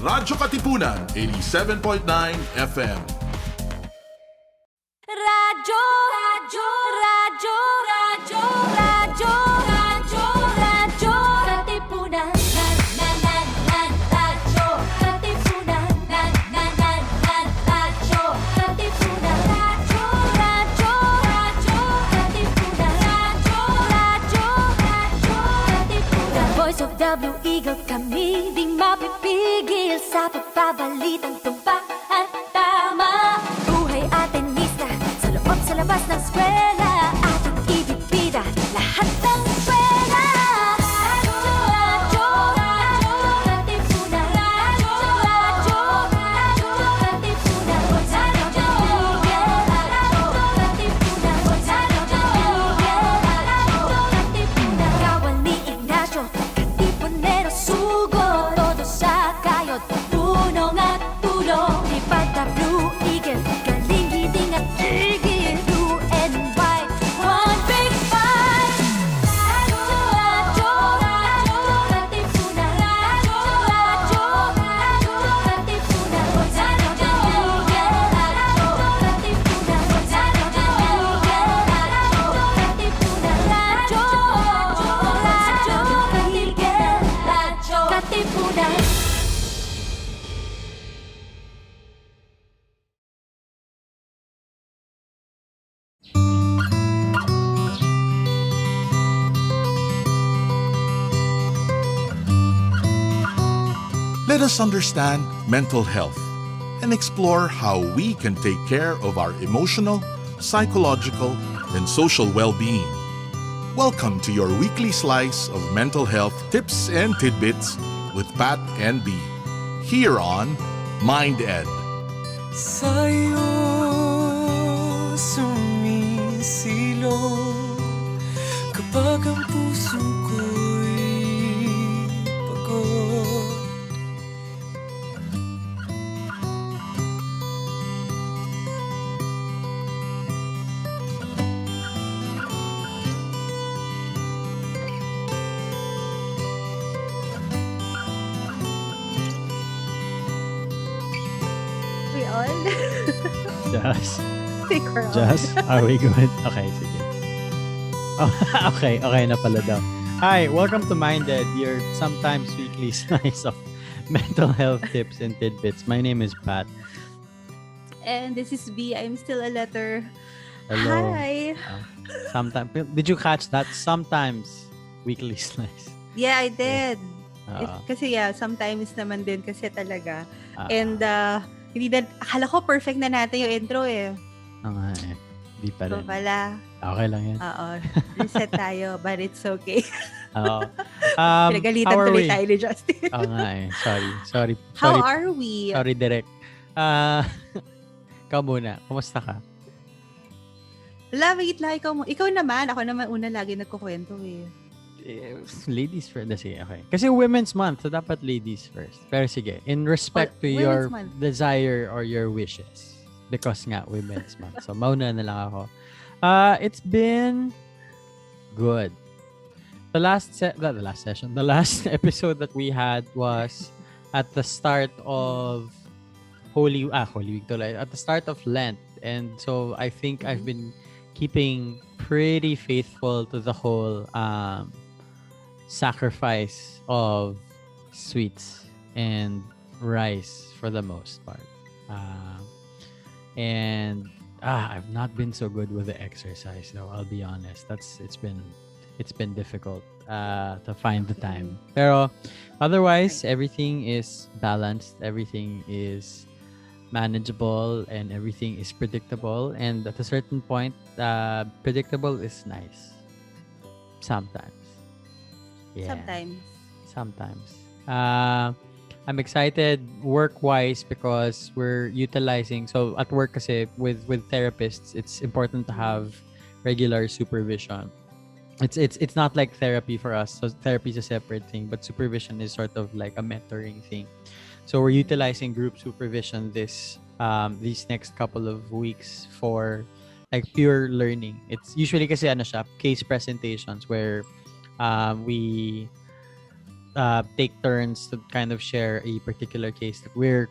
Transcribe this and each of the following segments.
Radyo Katipunan, 87.9 FM. Radyo, radyo, radyo, radyo, radyo, radyo, radyo, Katipunan. Radyo, Katipunan. Radyo, Katipunan. Radyo, radyo, radyo, Katipunan. Radyo, Katipunan. The voice of the Eagle, kami di mapipigil sa pagbabalitang tumpak at tama. Buhay atin sa loob, sa labas ng eskwela, ating ibibida lahat ng eskwela. Radyo, radyo, Katipunan. Radyo, radyo, Katipunan. Radyo, Katipunan. Katipunan. Kawal ni Ignacio, Katipunero sugo, todo sa kayod, tunong at tulong. Lipad na Blue Eagle, galing hiding at tigil, blue and white, one big fight. Radyo, radyo, Katipunan. Radyo, radyo, Katipunan. Radyo, Katipunan. Let us understand mental health and explore how we can take care of our emotional, psychological, and social well-being. Welcome to your weekly slice of mental health tips and tidbits with Pat and B, here on MindEd. Sa'yo sumisilong kapag ang puso ko'y pagod. We all? Just, are we good? Okay, sige. Oh, okay na pala daw. Hi, welcome to MindEd, your sometimes weekly slice of mental health tips and tidbits. My name is Pat. And this is B. I'm still a letter. Hello. Hi. Sometimes, did you catch that? Sometimes weekly slice. Yeah, I did. Oo. Kasi sometimes naman din kasi talaga. Ah. And hindi na, akala ko perfect na natin yung intro eh. Oo nga eh. Di pa So rin. pala, Okay lang yan. oo, reset tayo, but it's okay. Oo. Pinagalitan how are tuloy we? tayo ni Justin. Oo nga eh. Sorry. How are we? Sorry, direct. Ikaw muna. Kumusta ka? Wait lang, ikaw naman. Ako naman una lagi nagkukwento eh. Ladies first. Sige, okay. Kasi Women's Month, so dapat ladies first. Pero sige, in respect to your Women's Month. desire or your wishes. Because nga, Women's Month. So, mauna na lang ako. It's been good. The last episode that we had was at the start of Holy Week tuloy, at the start of Lent. And so, I think I've been keeping pretty faithful to the whole sacrifice of sweets and rice for the most part. And I've not been so good with the exercise though, I'll be honest. It's been difficult to find the time. Pero otherwise, everything is balanced, everything is manageable, and everything is predictable. And at a certain point, predictable is nice. Sometimes. Yeah. Sometimes. I'm excited work-wise because we're utilizing, so at work kasi with therapists, it's important to have regular supervision. It's not like therapy for us. So therapy is a separate thing, but supervision is sort of like a mentoring thing. So we're utilizing group supervision these next couple of weeks for like pure learning. It's usually kasi case presentations where we take turns to kind of share a particular case that we're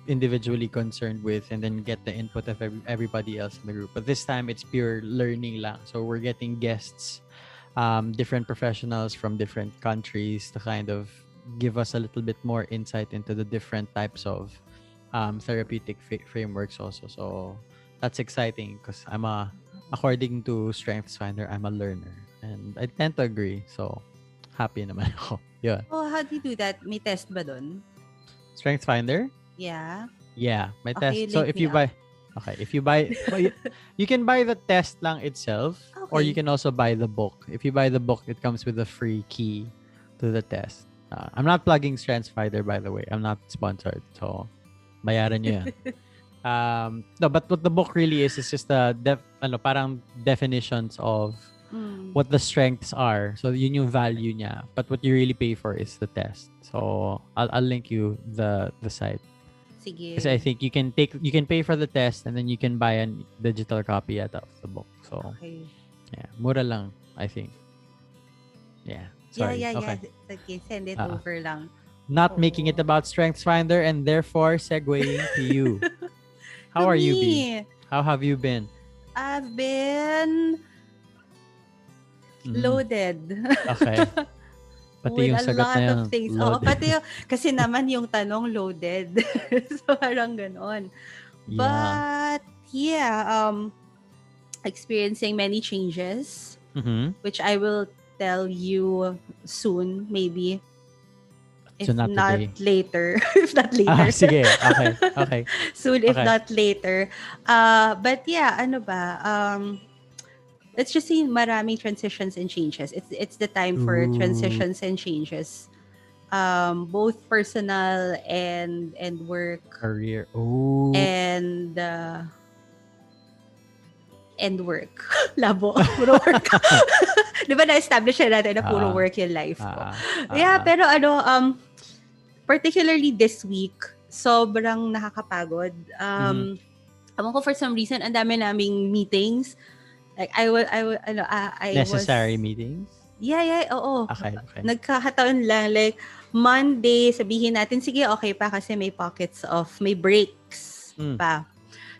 individually concerned with, and then get the input of everybody else in the group. But this time it's pure learning lang. So we're getting guests, different professionals from different countries to kind of give us a little bit more insight into the different types of therapeutic frameworks also. So that's exciting because according to StrengthsFinder, I'm a learner, and I tend to agree. So happy naman ako. Yeah. Oh, how do you do that? May test ba dun? StrengthsFinder? Yeah. Yeah, my Okay, test. So link if me you buy, okay, if you buy, well, you can buy the test lang itself, or you Okay. can also buy the book. If you buy the book, it comes with a free key to the test. I'm not plugging StrengthsFinder, by the way. I'm not sponsored, so bayaran nyo yan. No, but what the book really is just parang definitions of Mm. what the strengths are. So yun yung value niya. But what you really pay for is the test. So I'll link you the site. Sige. Kasi I think you can pay for the test, and then you can buy a digital copy of the book. So Okay. yeah, mura lang, I think. Yeah. Sorry. Yeah. Okay. Sige, send it Ah. over lang. Not making it about StrengthsFinder, and therefore segueing to you. How To are you, B? me, How have you been? I've been Mhm. loaded. Okay. Pati With yung a sagot lot na yun. of things. Oo, loaded. pati kasi naman yung tanong loaded. So, parang ganon. Yeah. But, yeah, experiencing many changes, Mhm. which I will tell you soon, maybe. So If not not today. later. If not later. Sige. Okay. Soon, if Okay. not later. But yeah, ano ba? Let's just say maraming transitions and changes. It's the time for Ooh. transitions and changes. Both personal and work Career. Oh. and work. Labo. Puro work. Di ba na-establish na natin na puro work yung life ko? Yeah, pero particularly this week, sobrang nakakapagod. Ewan ko, for some reason, ang dami naming meetings. Like, I necessary was... meetings? Yeah, oo. Okay. Nagkakataon lang. Like, Monday, sabihin natin, sige, okay pa kasi may pockets of, may breaks pa.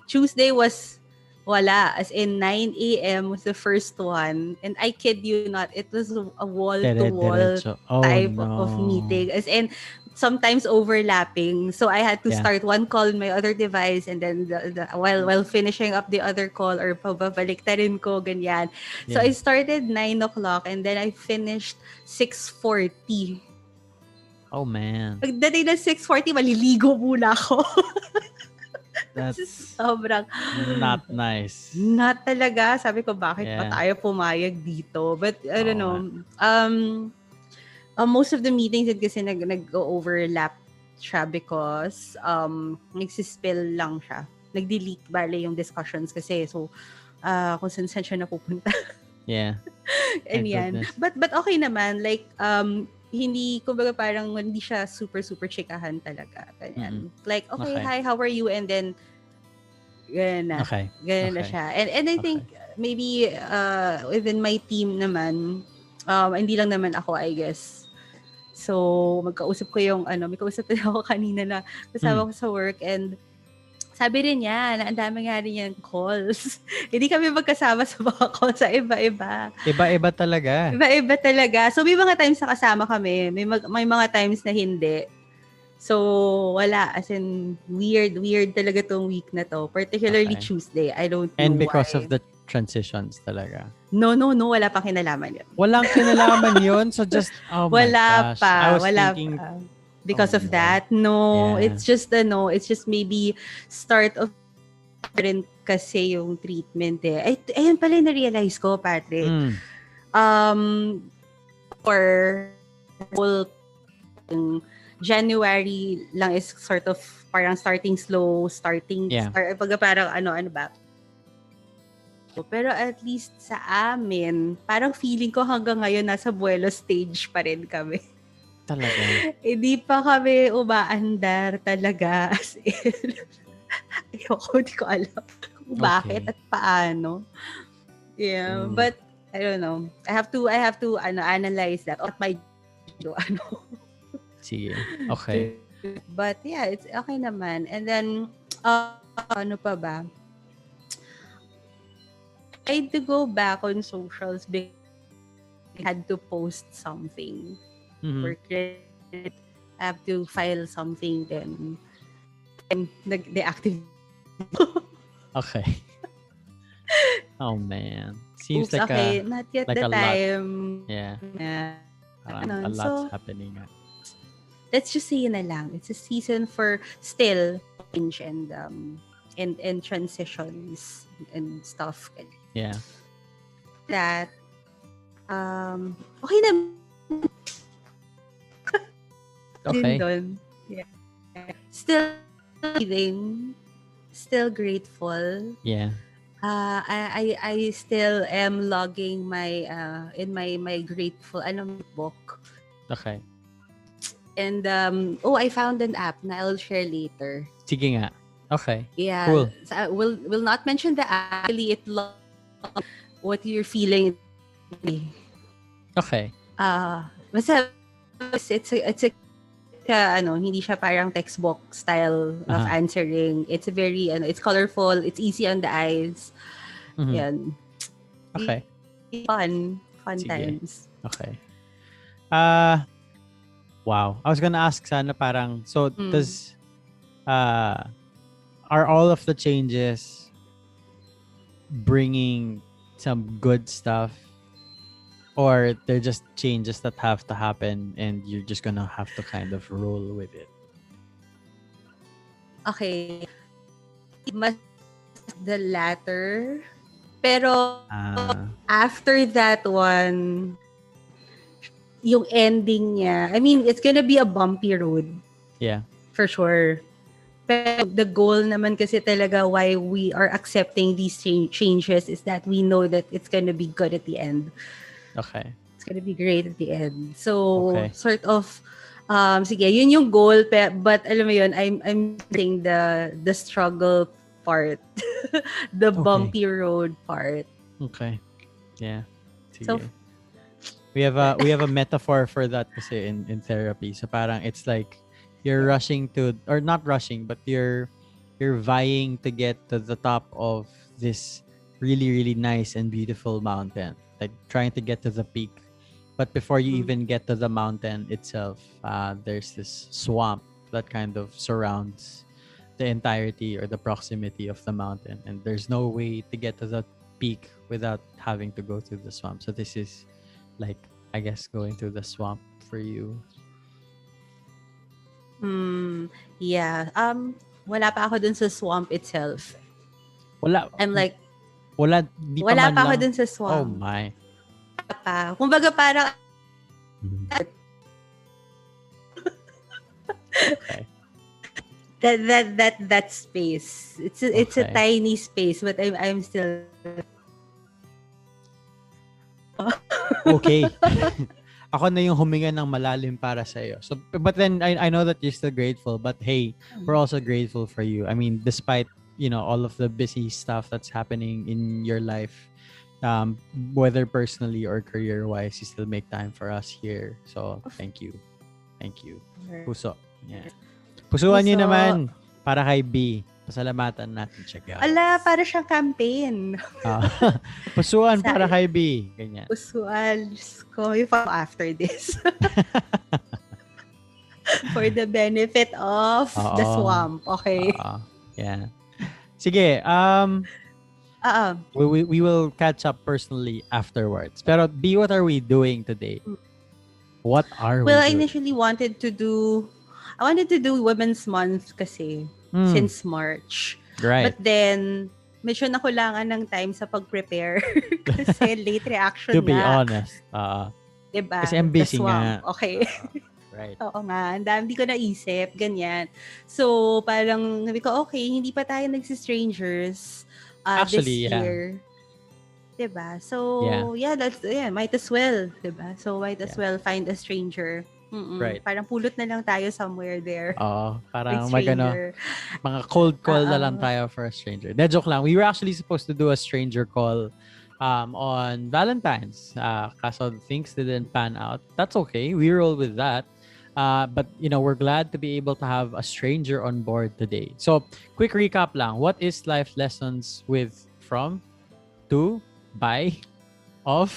Tuesday was wala. As in, 9 a.m. was the first one. And I kid you not, it was a wall-to-wall type of meeting. As in, sometimes overlapping. So I had to start one call on my other device, and then while finishing up the other call, or pababaliktarin ko, ganyan. So I started 9 o'clock and then I finished 6:40. Oh, man. Pagdating ng 6:40, maliligo muna ako. That's sobrang not nice. Not talaga. Sabi ko, bakit pa tayo pumayag dito? But I don't know. Most of the meetings kasi nag-overlap siya because nagsispill lang siya. Nag-delete bale yung discussions kasi. So, kung saan siya napupunta. Yeah. And yan. But okay naman. Like, hindi, kumbaga parang hindi siya super chikahan talaga. Ganyan. Like, okay, hi, how are you? And then, ganyan na. Ganyan na siya. And I think, maybe, within my team naman, hindi lang naman ako, I guess. So, may kausap ako kanina na kasama ko sa work, and sabi rin niya na ang dami nga rin yan calls. Hindi kami magkasama sa mga calls, sa iba-iba. Iba-iba talaga. Iba-iba talaga. So, may mga times na kasama kami. May mga times na hindi. So, wala. As in, weird talaga tong week na to. Particularly Tuesday. I don't know why. And because of the transitions talaga. No. Wala pang kinalaman yun. Walang kinalaman yun? So just, oh my gosh. I was thinking, because of that, it's just maybe start of rin kasi yung treatment eh. Ayun pala na-realize ko, Patrick. For whole January lang is sort of parang starting slow, parang ano ba. Pero at least sa amin, parang feeling ko hanggang ngayon nasa buwelo stage pa rin kami. Talaga. Hindi pa kami umaandar talaga. As in, hindi ko alam kung bakit at paano. Yeah, but I don't know. I have to analyze that. At my Sige. Okay. But yeah, it's okay naman. And then, ano pa ba? I had to go back on socials because I had to post something. Mhm. For credit, I have to file something then. And nag-deactivate. Okay. Oh man. Seems Oops, like okay. Not yet like the a lot. time. Yeah. Yeah. Parang a Ganun. lot's So, happening. let's just say na lang. It's a season for still change and transitions and stuff. Yeah. That okay na din Okay. doon. Yeah. Still breathing, still grateful. Yeah. I still am logging my in my grateful book. Okay. And I found an app na I'll share later. Sige nga. Okay. Yeah. Cool. So will not mention the app. Actually, it logs what you're feeling. Okay. Basta it's a hindi siya parang textbook style of answering. It's a very it's colorful, it's easy on the eyes. Mhm. Yan. Okay. Fun Sige. times. Okay. Wow. I was gonna ask sana parang, so does are all of the changes bringing some good stuff, or they're just changes that have to happen and you're just gonna have to kind of roll with it? Okay. Mas the latter. Pero after that one, yung ending niya, I mean, it's gonna be a bumpy road. Yeah. For sure. Pero the goal naman kasi talaga why we are accepting these changes is that we know that it's gonna be good at the end. Okay. It's gonna be great at the end. So, Okay. sort of, sige, yun yung goal, but alam mo yun, I'm saying the struggle part, the bumpy road part. Okay. Yeah. Sige. So, we have a metaphor for that kasi in therapy. So parang it's like you're rushing to, or not rushing, but you're vying to get to the top of this really, really nice and beautiful mountain, like trying to get to the peak. But before you even get to the mountain itself, there's this swamp that kind of surrounds the entirety or the proximity of the mountain, and there's no way to get to the peak without having to go through the swamp. So this is like, I guess, going through the swamp for you. Yeah. Wala pa ako dun sa swamp itself. Wala. I'm like, Di pa wala man pa ako lang. dun sa Oh swamp. my. Pa. Kumbaga parang Okay. that space. It's a Okay. tiny space, but I'm still Okay. Ako na yung huminga ng malalim para sa iyo. So, but then I know that you're still grateful, but hey, we're also grateful for you. I mean, despite, all of the busy stuff that's happening in your life, whether personally or career-wise, you still make time for us here. So, thank you. Thank you. Puso. Yeah. Pusuan niyo Puso. naman para kay B. Pasalamatan natin siya, guys. ala, para siyang campaign. Pusuan para kay B. Ganyan. Usual. Diyos ko, if after this. For the benefit of the Oo. swamp. Okay. Yeah. Sige, we will catch up personally afterwards. Pero B, what are we doing today? What are Well, we I doing? initially wanted to do Women's Month kasi since March. Right. But then, medyo nakulangan ng time sa pag-prepare kasi late reaction To be na. honest. Diba? kasi I'm busy The swamp. nga. Okay. Right. Oo nga. Ang dami, hindi ko naisip. Ganyan. So, parang sabi ko, okay, hindi pa tayo nagsi-strangers Actually, this yeah. year. Diba? So, might as well. Diba? So, might as well find a stranger. Right. Parang pulot na lang tayo somewhere there. Oo. With Parang stranger. mga cold call na lang tayo for a stranger. De, joke lang. We were actually supposed to do a stranger call on Valentine's. Kaso things didn't pan out. That's okay. We roll with that. But we're glad to be able to have a stranger on board today. So, quick recap lang. What is life lessons with, from, to, by, of,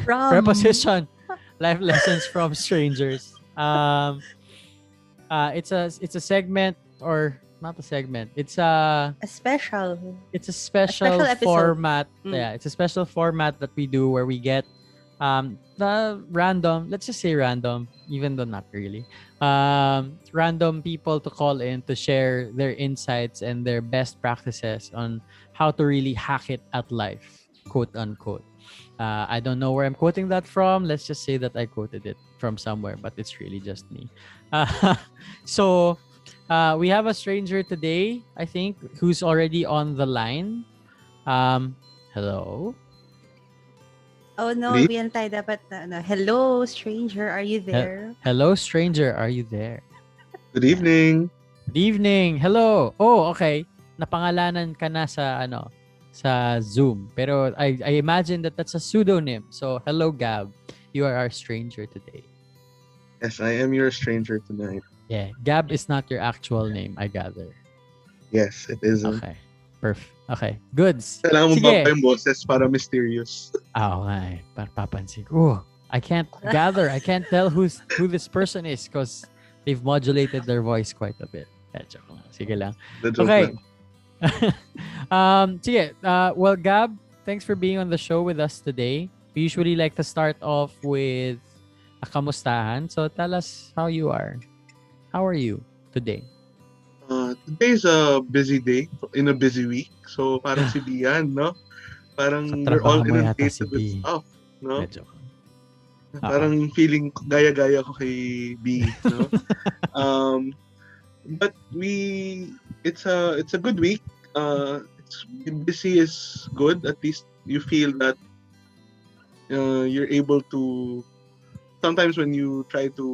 From preposition, life lessons from strangers. It's a segment, or not a segment. It's a a special special episode. format. Mm. Yeah, it's a special format that we do where we get the random, let's just say random, even though not really, random people to call in to share their insights and their best practices on how to really hack it at life, quote unquote. I don't know where I'm quoting that from. Let's just say that I quoted it from somewhere, but it's really just me. So we have a stranger today, I think, who's already on the line. Hello. Oh no, Good yan tayo dapat na, ano. Hello, stranger, are you there? Hello, stranger. Are you there? Good evening. Good evening. Hello. Oh, okay. Napangalanan ka na sa sa Zoom. Pero I imagine that that's a pseudonym. So, hello, Gab. You are our stranger today. Yes, I am your stranger tonight. Yeah. Gab is not your actual name, I gather. Yes, it isn't. Okay. Perfect. Okay. Goods. Kailangan mo Sige. ba pa yung boses para mysterious? Okay. Para papansin ko. Oh, I can't tell who this person is because they've modulated their voice quite a bit. Joke lang. Sige lang. The joke Okay. lang. Sige. Well, Gab, thanks for being on the show with us today. We usually like to start off with a kamustahan. So tell us how you are. How are you today? Today's a busy day in a busy week. So parang si Bian, no? Parang we're all Katrabaho mo yata inundated si with B. stuff, no? Joke lang. Parang feeling gaya-gaya ko kay B, no? But it's a good week. It's busy is good. At least you feel that you're able to. Sometimes when you try to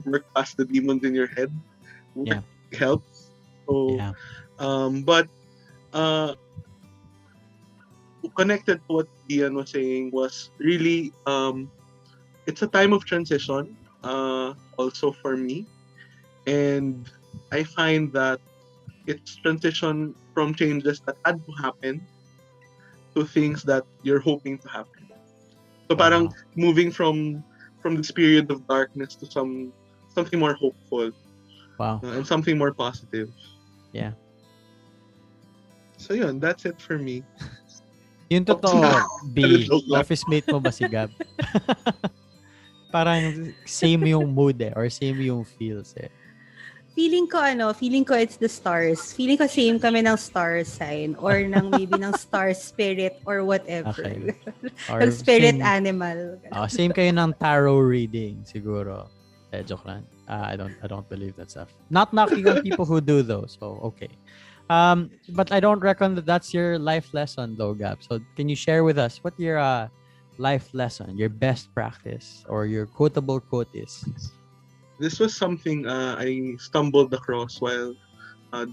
work past the demons in your head, work helps. So, Yeah. but connected to what Ian was saying was really it's a time of transition also for me, and I find that it's transition from changes that had to happen to things that you're hoping to happen. So parang moving from this period of darkness to something more hopeful. Wow. And something more positive. Yeah. So yun, that's it for me. Yung totoo, B, Joke lang. office mate mo ba si Gab? Parang same yung mood or same yung feels Feeling ko it's the stars. Feeling ko same kami ng star sign or ng maybe ng star spirit or whatever. Okay. Or Ng spirit same, animal. same kayo ng tarot reading siguro. Joke lang. I don't believe that stuff. Not knocking on people who do though, so okay. But I don't reckon that that's your life lesson though, Gab. So can you share with us what your life lesson, your best practice, or your quotable quote is? This was something I stumbled across while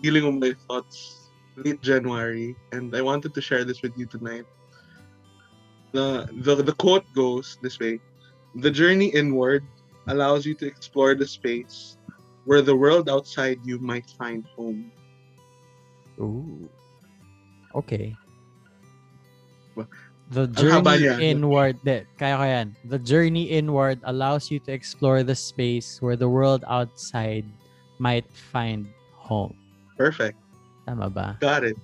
dealing with my thoughts late January, and I wanted to share this with you tonight. The quote goes this way: "The journey inward allows you to explore the space where the world outside you might find home." Ooh. Okay. Well, The haba journey niya. inward, kaya ko yan. The journey inward allows you to explore the space where the world outside might find home. Perfect. Tama ba? Got it.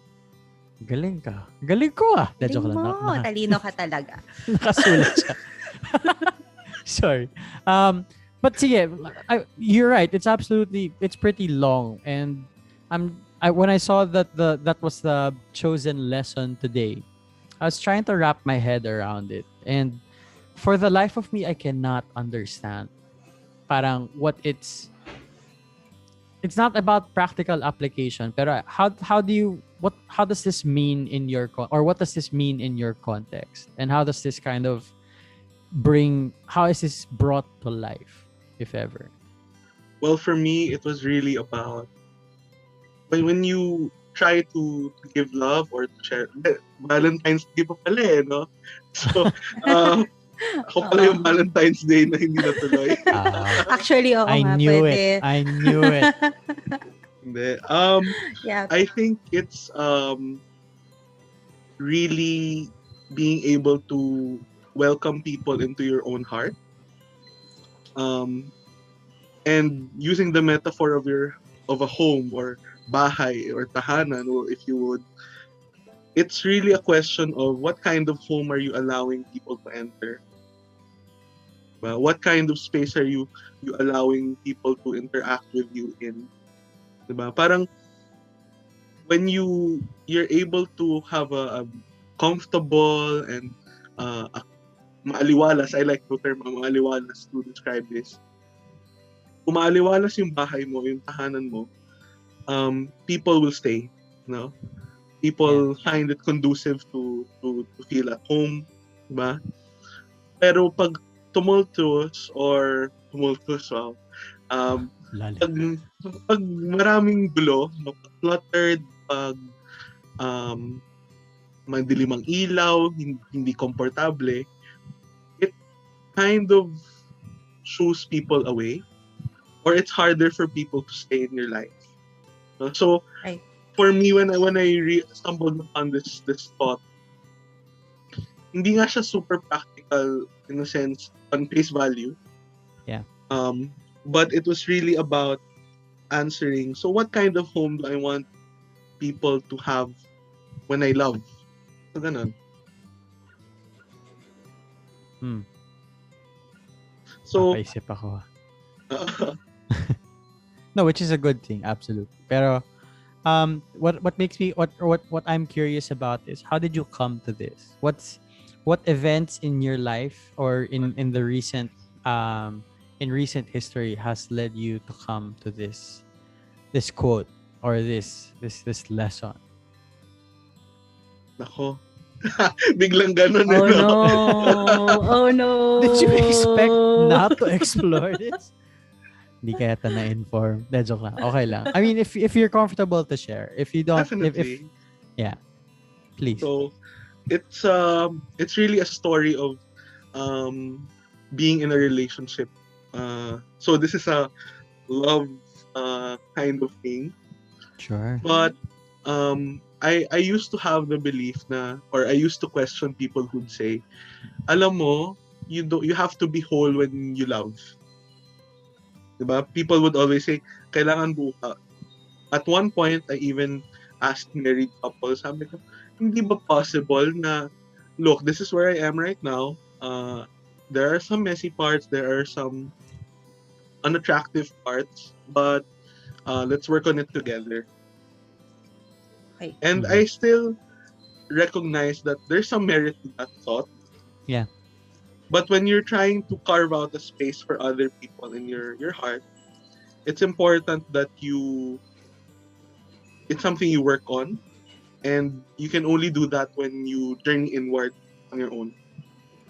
Galing ka. Galing ko ah. Joke lang. Mo, talino ka talaga. Nakasulat siya. Sorry. But sige, you're right. It's pretty long, and when I saw that that was the chosen lesson today, I was trying to wrap my head around it, and for the life of me, I cannot understand. Parang what it's not about practical application, pero how does this mean in your what does this mean in your context, and how does this kind of how is this brought to life, if ever? Well, for me, it was really about when you try to give love or to share. Valentine's Day pa pala no? So, Ako pala yung Valentine's Day na hindi natuloy. Actually, oo I nga, knew pwede. it. I knew it. Hindi. Yeah. I think it's really being able to welcome people into your own heart. And using the metaphor of a home or bahay or tahanan, or if you would, it's really a question of what kind of home are you allowing people to enter? What kind of space are you allowing people to interact with you in? Diba? Parang when you're able to have a comfortable and maaliwalas, I like the term maaliwalas to describe this. Kung maaliwalas yung bahay mo, yung tahanan mo, people will stay, no? People find it conducive to feel at home, diba? Pero pag tumultuous, wow, Lala. pag maraming gulo, cluttered, pag madilim ang ilaw, hindi komportable, it kind of shoos people away, or it's harder for people to stay in your life. So, Right. for me, when I stumbled upon this thought, hindi nga siya super practical in a sense on face value. Yeah. But it was really about answering, so what kind of home do I want people to have when I love? So, ganun. So, Papaisip ako. No, which is a good thing, absolutely. Pero what makes me what I'm curious about is, how did you come to this? What events in your life or in the recent in recent history has led you to come to this quote or this lesson? nako. Biglang ganun. Oh no. Oh no. Did you expect not to explore this? Hindi kaya ta na-inform. Joke lang. Okay lang. I mean, if you're comfortable to share. If you don't, Definitely. yeah, please. So, it's really a story of being in a relationship. So this is a love kind of thing. Sure. But I used to have the belief or I used to question people who'd say, alam mo, you have to be whole when you love. Diba? People would always say, kailangan buo ka. At one point, I even asked married couples, sabi ko, hindi ba possible na, look, this is where I am right now. There are some messy parts, there are some unattractive parts, but let's work on it together. Okay. And I still recognize that there's some merit to that thought. Yeah. But when you're trying to carve out a space for other people in your heart, it's important that it's something you work on, and you can only do that when you journey inward on your own.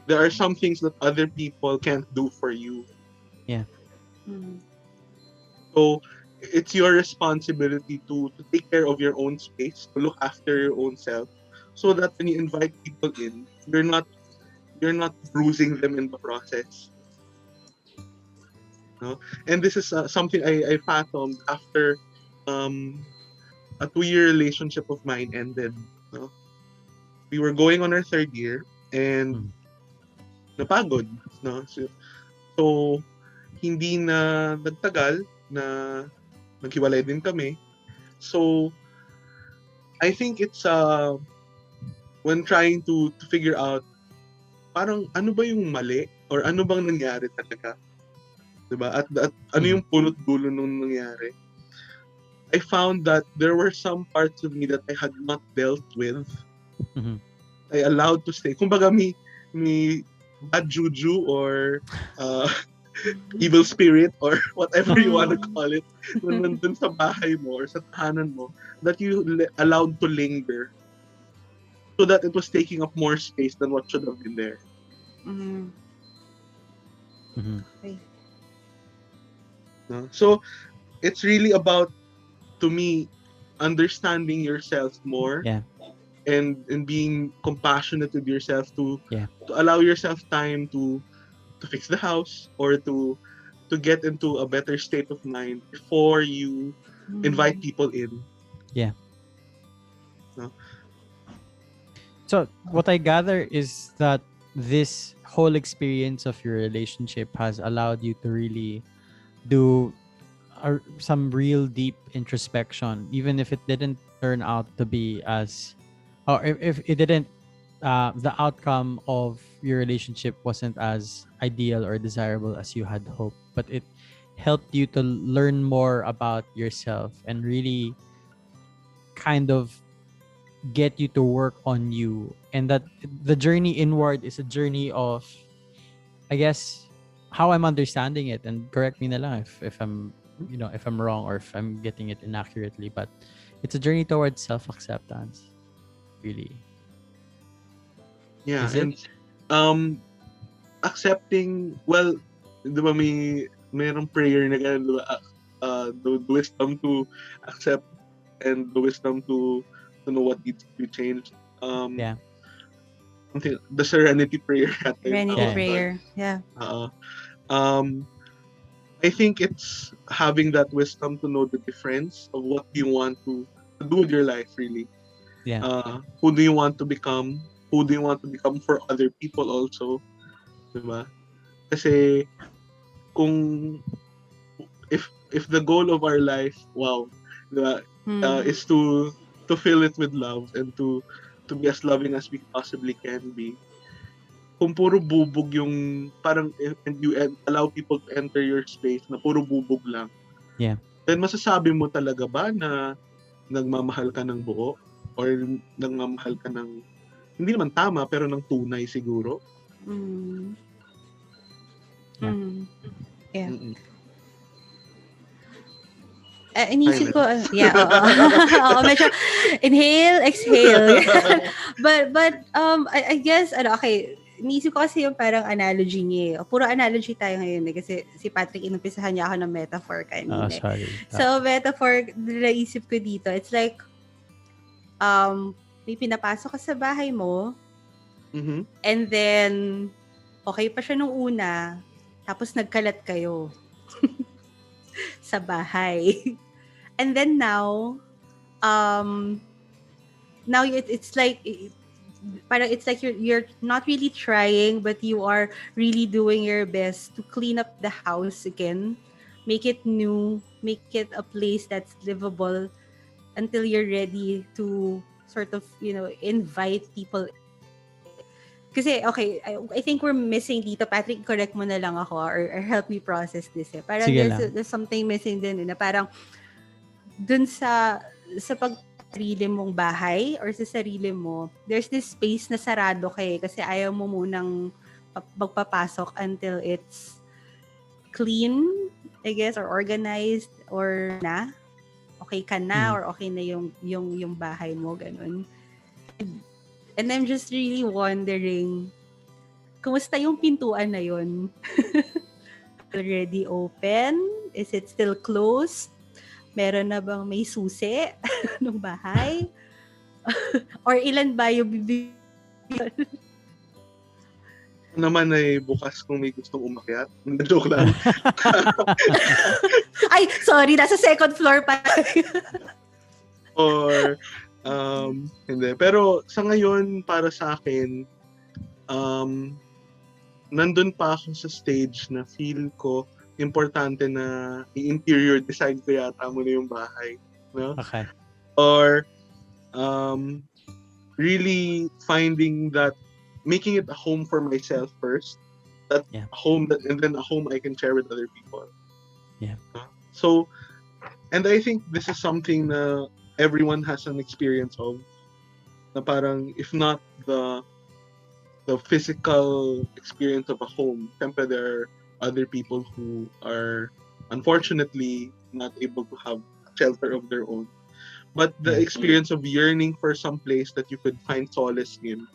There are some things that other people can't do for you. Yeah. So it's your responsibility to take care of your own space, to look after your own self, so that when you invite people in, you're not bruising them in the process. No? And this is something I fathomed after a 2-year relationship of mine ended. No? We were going on our 3rd year and napagod. No? So hindi na nagtagal na naghiwalay din kami. So I think it's when trying to figure out parang ano ba yung mali or ano bang nangyari talaga. Diba? At ano yung pulot-dulo nung nangyari. I found that there were some parts of me that I had not dealt with. I allowed to stay. Kumbaga may bad juju or evil spirit or whatever you want to call it nandun sa bahay mo or sa tahanan mo that you allowed to linger, so that it was taking up more space than what should have been there. Okay. No? So it's really about, to me, understanding yourself more. Yeah. and being compassionate with yourself to Yeah. allow yourself time to fix the house or to get into a better state of mind before you invite people in. Yeah. No? So what I gather is that this whole experience of your relationship has allowed you to really do some real deep introspection, even if it didn't turn out to be as, or if it didn't, the outcome of your relationship wasn't as ideal or desirable as you had hoped, but it helped you to learn more about yourself and really kind of get you to work on you, and that the journey inward is a journey of, I guess, how I'm understanding it, and correct me na lang if I'm, if I'm wrong or if I'm getting it inaccurately, but it's a journey towards self-acceptance, really. Yeah, Is it? and accepting, well, di ba mayroong prayer na gano'n, di ba? The wisdom to accept and the wisdom to know what needs to be changed. Yeah. The serenity prayer yata yung Serenity tawag doon. prayer. Yeah. Um, I think it's having that wisdom to know the difference of what you want to do with your life, really. Yeah. Who do you want to become? Who do you want to become for other people also? Diba? Kasi kung if the goal of our life, wow, diba, is to fill it with love and to be as loving as we possibly can be. Kung puro bubog yung parang, and you allow people to enter your space na puro bubog lang. Yeah. Then masasabi mo talaga ba na nagmamahal ka ng buo or nagmamahal ka ng hindi naman tama pero ng tunay siguro? Yeah. Mm-mm. Inisip ko, yeah, oo, medyo inhale, exhale. but I guess, okay, inisip ko kasi yung parang analogy niya. Puro analogy tayo ngayon kasi si Patrick inumpisahan niya ako ng metaphor kanina. Sorry. So, metaphor, naisip ko dito, it's like, may pinapasok ka sa bahay mo, and then, okay pa siya nung una, tapos nagkalat kayo sa bahay. And then now it's like, parang it's like you're not really trying, but you are really doing your best to clean up the house again, make it new, make it a place that's livable until you're ready to sort of, invite people. Kasi, okay, I think we're missing dito. Patrick, correct mo na lang ako or help me process this. Parang there's something missing din. Na parang dun sa pag-sarili mong bahay or sa sarili mo, there's this space na sarado kasi ayaw mo munang magpapasok until it's clean, I guess, or organized or na. Okay ka na or okay na yung bahay mo, ganun. And I'm just really wondering, kumusta yung pintuan na yun? Already open? Is it still closed? Meron na bang may susi ng bahay? Or ilan ba yung bibigyan? Naman ay bukas kung may gustong umakyat. Joke lang. Ay, sorry, nasa second floor pa. Or hindi. Pero sa ngayon, para sa akin, nandun pa ako sa stage na feel ko importante na i-interior design ko yata muna yung bahay. No? Okay. Or really finding that, making it a home for myself first. A home and then a home I can share with other people. Yeah. So, and I think this is something na everyone has an experience of, na parang if not the physical experience of a home, siyempre there are other people who are unfortunately not able to have a shelter of their own. But the experience of yearning for some place that you could find solace in,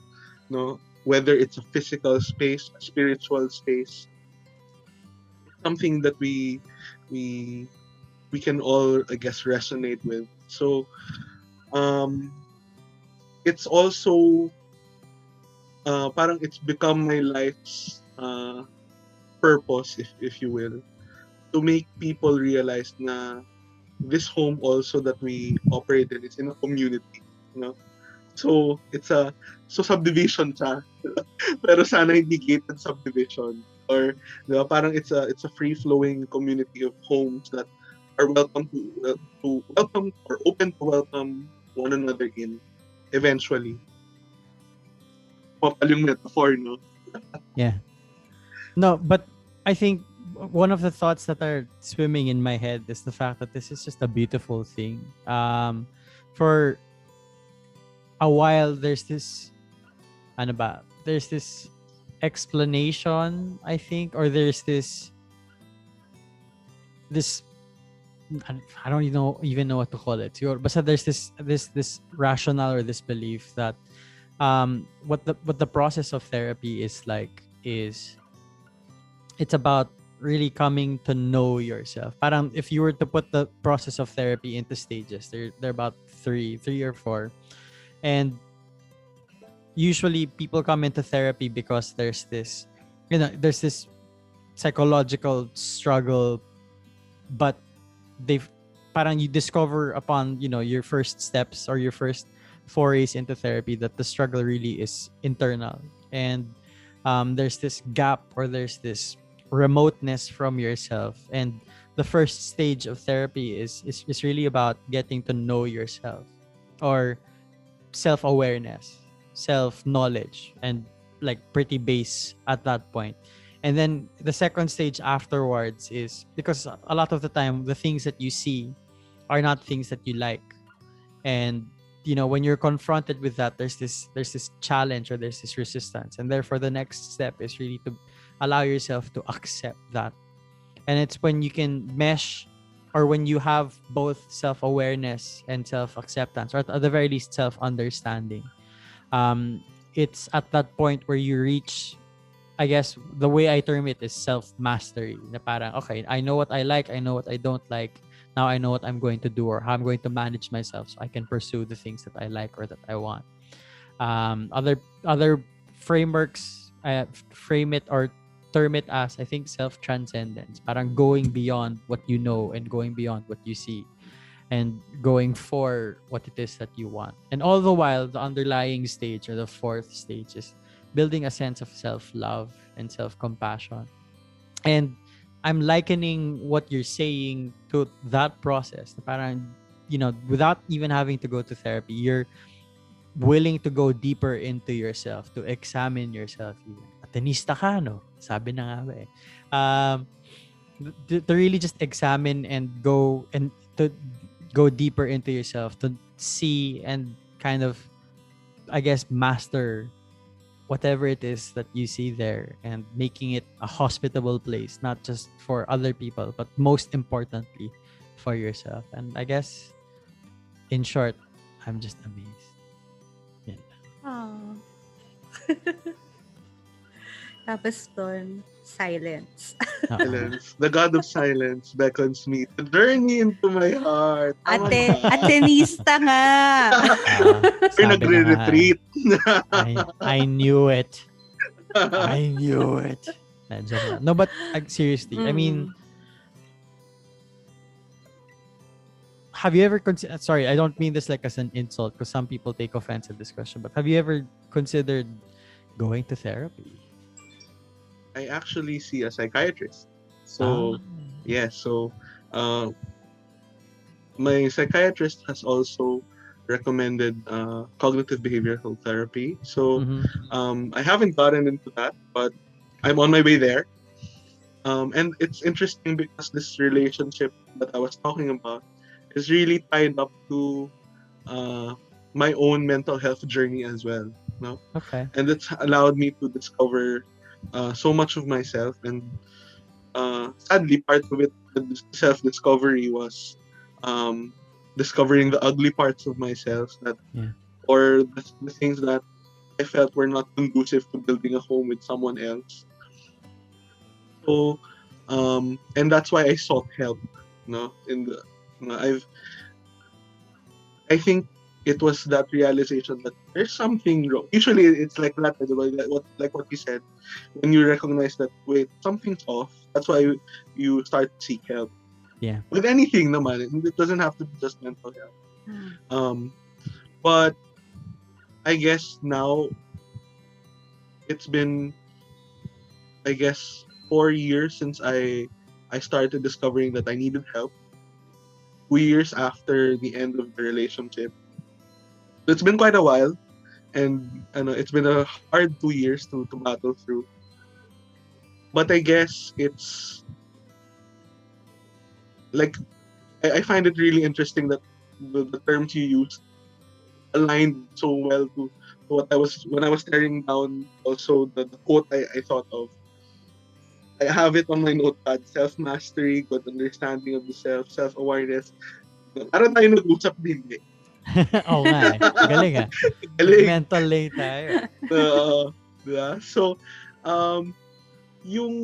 no, whether it's a physical space, a spiritual space, something that we can all, I guess, resonate with. So, it's also parang it's become my life's purpose, if you will, to make people realize na this home also that we operate in is in a community, you know. So it's a subdivision siya. Pero sana hindi gated subdivision, or di ba, parang it's a free flowing community of homes that are welcome to welcome or open to welcome one another in eventually. Mapal yung metaphor, no? Yeah. No, but I think one of the thoughts that are swimming in my head is the fact that this is just a beautiful thing. For a while, there's this, ano ba? There's this explanation, I think, or there's this I don't even know what to call it. But there's this rationale or this belief that what the process of therapy is like is it's about really coming to know yourself. Parang if you were to put the process of therapy into stages, they're about three or four, and usually people come into therapy because there's this psychological struggle, but they've parang you discover upon your first steps or your first forays into therapy that the struggle really is internal, and there's this gap or there's this remoteness from yourself, and the first stage of therapy is really about getting to know yourself, or self-awareness, self-knowledge, and like pretty base at that point. And then the second stage afterwards is because a lot of the time the things that you see are not things that you like, and when you're confronted with that, there's this challenge or there's this resistance, and therefore the next step is really to allow yourself to accept that. And it's when you can mesh, or when you have both self-awareness and self-acceptance, or at the very least self-understanding, it's at that point where you reach, I guess the way I term it is self-mastery. Na parang, okay, I know what I like, I know what I don't like. Now I know what I'm going to do or how I'm going to manage myself so I can pursue the things that I like or that I want. Other frameworks frame it or term it as, I think, self-transcendence. Parang going beyond what you know and going beyond what you see and going for what it is that you want. And all the while, the underlying stage or the fourth stage is building a sense of self-love and self-compassion. And I'm likening what you're saying to that process. Parang, without even having to go to therapy, you're willing to go deeper into yourself, to examine yourself even. Atenista ka, no? Sabi na nga ba eh. To really just examine and go deeper into yourself, to see and kind of, I guess, master whatever it is that you see there, and making it a hospitable place, not just for other people, but most importantly for yourself. And I guess, in short, I'm just amazed. Yeah. Aww. Tapos doon, silence. Silence. The God of silence beckons me to journey into my heart. Atenista nga. We're nagre-retreat. I knew it. I knew it. No, but seriously, I mean, have you ever considered, sorry, I don't mean this like as an insult because some people take offense at this question, but have you ever considered going to therapy? I actually see a psychiatrist. So, my psychiatrist has also recommended cognitive behavioral therapy. So, I haven't gotten into that, but I'm on my way there. And it's interesting because this relationship that I was talking about is really tied up to my own mental health journey as well. No? Okay. And it's allowed me to discover so much of myself, and sadly, part of it, the self-discovery, was discovering the ugly parts of myself or the things that I felt were not conducive to building a home with someone else. So, and that's why I sought help. I think it was that realization that there's something wrong. Usually it's like that, like what you said, when you recognize that wait, something's off. That's why you start to seek help. Yeah. With anything naman, it doesn't have to be just mental health. But I guess now it's been, I guess, 4 years since I started discovering that I needed help. 2 years after the end of the relationship. So it's been quite a while, and I know it's been a hard 2 years to battle through. But I guess it's like I find it really interesting that the terms you use aligned so well to what I was when I was staring down. Also, the quote I thought of. I have it on my notepad: self-mastery, good understanding of the self, self-awareness. Parang tayo nag-usap din eh. Oo nga eh. Galing ah. Galing. Mental lay tayo. Diba? So, yung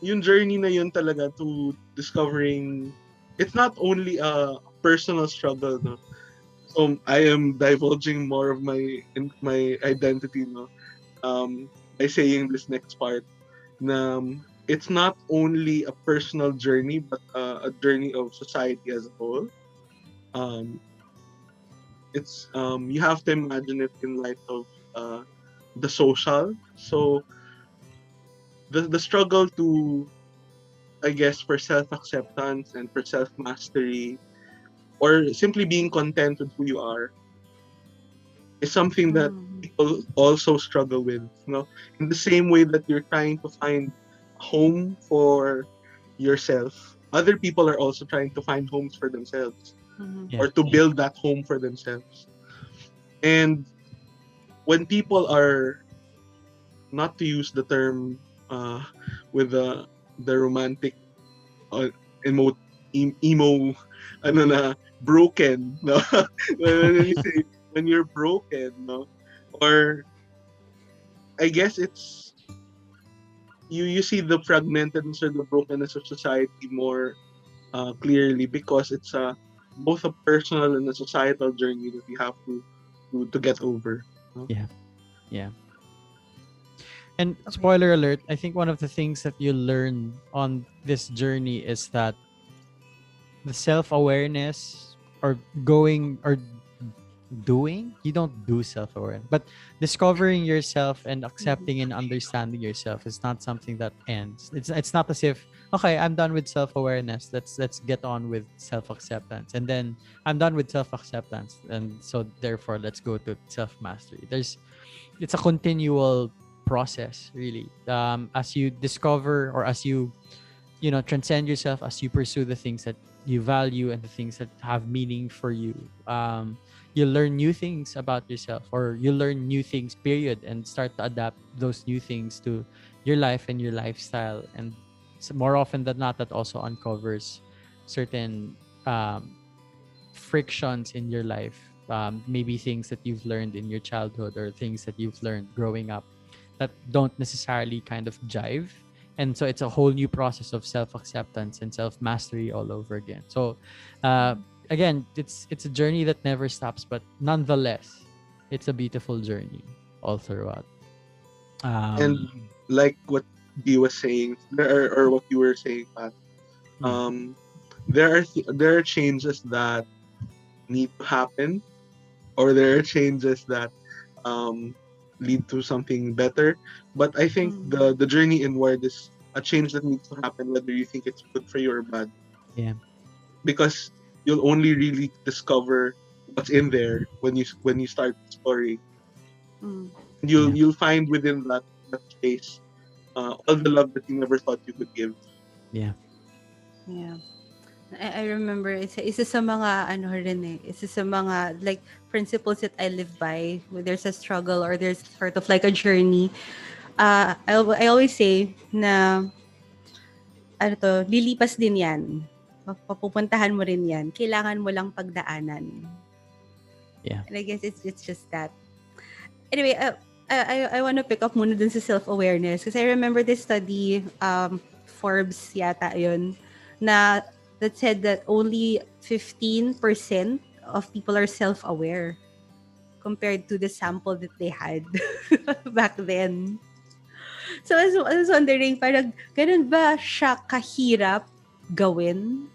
yung journey na yun talaga to discovering, it's not only a personal struggle, no? So, I am divulging more of my identity, no? By saying this next part, na it's not only a personal journey, but a journey of society as a whole. It's you have to imagine it in light of the social. So the struggle to, I guess, for self-acceptance and for self-mastery, or simply being content with who you are, is something that people also struggle with. You know, in the same way that you're trying to find a home for yourself, other people are also trying to find homes for themselves, or to build that home for themselves. And when people are, not to use the term with the romantic emo ano na, broken, no? When you say, when you're broken, no? Or I guess it's you see the fragmentedness or the brokenness of society more clearly, because it's both a personal and a societal journey that you have to get over, no? Yeah. And spoiler alert, I think one of the things that you learn on this journey is that the self-awareness, or going or doing, you don't do self-awareness, but discovering yourself and accepting and understanding yourself is not something that ends. It's not as if, okay, I'm done with self-awareness, let's get on with self-acceptance, and then I'm done with self-acceptance, and so therefore let's go to self-mastery. It's a continual process, really. As you discover, or as you transcend yourself, as you pursue the things that you value and the things that have meaning for you, you learn new things about yourself, or you learn new things, period, and start to adapt those new things to your life and your lifestyle. And more often than not, that also uncovers certain frictions in your life, maybe things that you've learned in your childhood, or things that you've learned growing up that don't necessarily kind of jive. And so it's a whole new process of self-acceptance and self-mastery all over again. So again, it's a journey that never stops, but nonetheless, it's a beautiful journey all throughout. And like what he was saying, or what you were saying, Pat, there are changes that need to happen, or there are changes that lead to something better. But I think the journey inward is a change that needs to happen, whether you think it's good for you or bad. Yeah. Because you'll only really discover what's in there when you start exploring. You'll find within that space all the love that you never thought you could give. Yeah. I remember isa sa mga isa sa mga like principles that I live by when there's a struggle or there's sort of like a journey. I always say na lilipas din yan. Papupuntahan mo rin yan. Kailangan mo lang pagdaanan. Yeah. And I guess it's just that. Anyway, I want to pick up muna dun sa self-awareness, because I remember this study, Forbes yata yun, that said that only 15% of people are self-aware compared to the sample that they had back then. So I was wondering, parang ganun ba siya kahirap gawin?